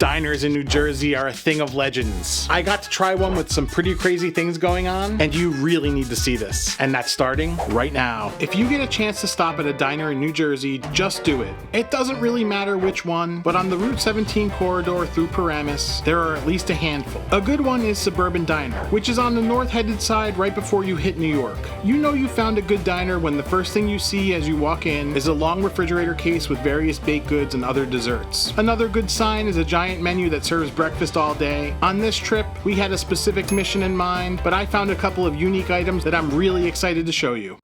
Diners in New Jersey are a thing of legends. I got to try one with some pretty crazy things going on, and you really need to see this. And that's starting right now. If you get a chance to stop at a diner in New Jersey, just do it. It doesn't really matter which one, but on the Route 17 corridor through Paramus, there are at least a handful. A good one is Suburban Diner, which is on the north-headed side right before you hit New York. You know you found a good diner when the first thing you see as you walk in is a long refrigerator case with various baked goods and other desserts. Another good sign is a giant menu that serves breakfast all day. On this trip, we had a specific mission in mind, but I found a couple of unique items that I'm really excited to show you.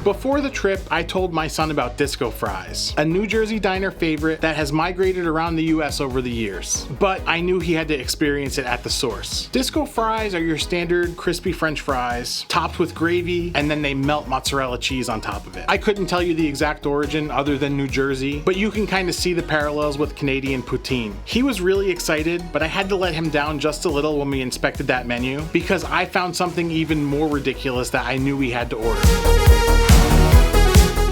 Before the trip, I told my son about Disco Fries, a New Jersey diner favorite that has migrated around the US over the years, but I knew he had to experience it at the source. Disco Fries are your standard crispy French fries, topped with gravy, and then they melt mozzarella cheese on top of it. I couldn't tell you the exact origin other than New Jersey, but you can kind of see the parallels with Canadian poutine. He was really excited, but I had to let him down just a little when we inspected that menu, because I found something even more ridiculous that I knew we had to order.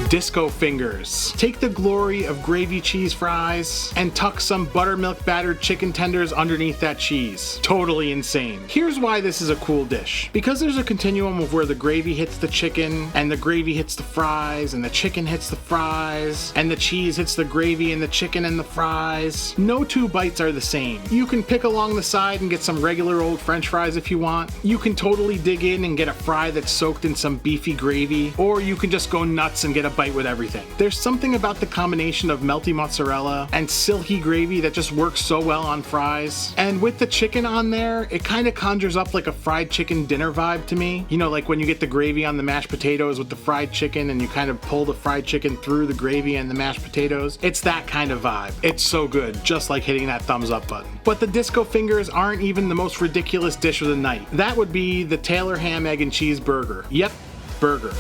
Disco fingers. Take the glory of gravy cheese fries and tuck some buttermilk battered chicken tenders underneath that cheese. Totally insane. Here's why this is a cool dish. Because there's a continuum of where the gravy hits the chicken, and the gravy hits the fries, and the chicken hits the fries, and the cheese hits the gravy and the chicken and the fries. No two bites are the same. You can pick along the side and get some regular old French fries if you want. You can totally dig in and get a fry that's soaked in some beefy gravy, or you can just go nuts and get a bite with everything. There's something about the combination of melty mozzarella and silky gravy that just works so well on fries. And with the chicken on there, it kind of conjures up like a fried chicken dinner vibe to me. You know, like when you get the gravy on the mashed potatoes with the fried chicken and you kind of pull the fried chicken through the gravy and the mashed potatoes. It's that kind of vibe. It's so good, just like hitting that thumbs up button. But the disco fingers aren't even the most ridiculous dish of the night. That would be the Taylor ham, egg, and cheese burger. Yep, burger.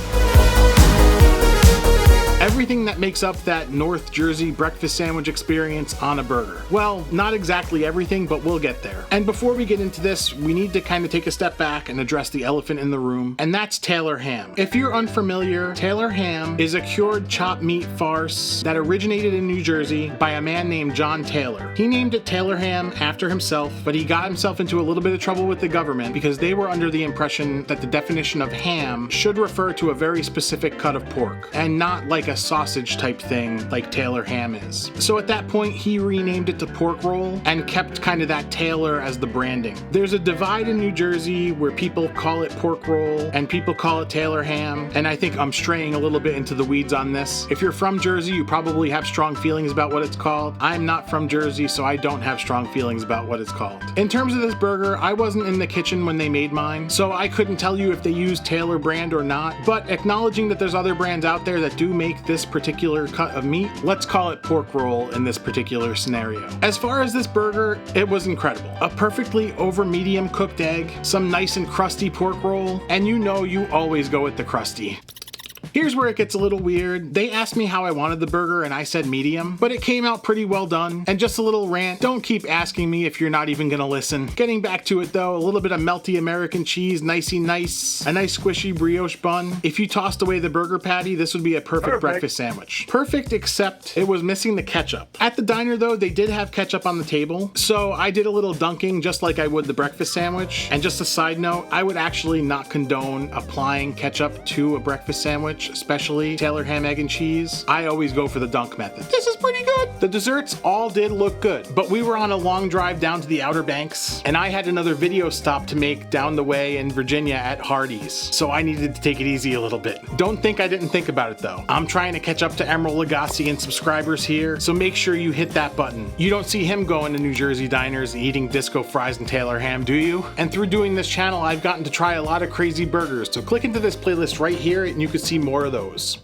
Everything that makes up that North Jersey breakfast sandwich experience on a burger. Well, not exactly everything, but we'll get there. And before we get into this, we need to kind of take a step back and address the elephant in the room, and that's Taylor ham. If you're unfamiliar, Taylor ham is a cured chopped meat farce that originated in New Jersey by a man named John Taylor. He named it Taylor ham after himself, but he got himself into a little bit of trouble with the government because they were under the impression that the definition of ham should refer to a very specific cut of pork, and not like a sausage type thing like Taylor ham is. So at that point, he renamed it to pork roll and kept kind of that Taylor as the branding. There's a divide in New Jersey where people call it pork roll and people call it Taylor ham, and I think I'm straying a little bit into the weeds on this. If you're from Jersey, you probably have strong feelings about what it's called. I'm not from Jersey, so I don't have strong feelings about what it's called. In terms of this burger, I wasn't in the kitchen when they made mine, so I couldn't tell you if they used Taylor brand or not, but acknowledging that there's other brands out there that do make this particular cut of meat, let's call it pork roll in this particular scenario. As far as this burger, it was incredible. A perfectly over medium cooked egg, some nice and crusty pork roll, and you know you always go with the crusty. Here's where it gets a little weird. They asked me how I wanted the burger and I said medium, but it came out pretty well done. And just a little rant, don't keep asking me if you're not even gonna listen. Getting back to it though, a little bit of melty American cheese, nicey nice, a nice squishy brioche bun. If you tossed away the burger patty, this would be a perfect breakfast sandwich. Perfect, except it was missing the ketchup. At the diner though, they did have ketchup on the table, so I did a little dunking just like I would the breakfast sandwich. And just a side note, I would actually not condone applying ketchup to a breakfast sandwich, especially Taylor ham, egg, and cheese. I always go for the dunk method. This is pretty good. The desserts all did look good, but we were on a long drive down to the Outer Banks, and I had another video stop to make down the way in Virginia at Hardee's, so I needed to take it easy a little bit. Don't think I didn't think about it though. I'm trying to catch up to Emerald Lagasse and subscribers here, so make sure you hit that button. You don't see him going to New Jersey diners eating disco fries and Taylor ham, do you? And through doing this channel, I've gotten to try a lot of crazy burgers, so click into this playlist right here and you can see more of those.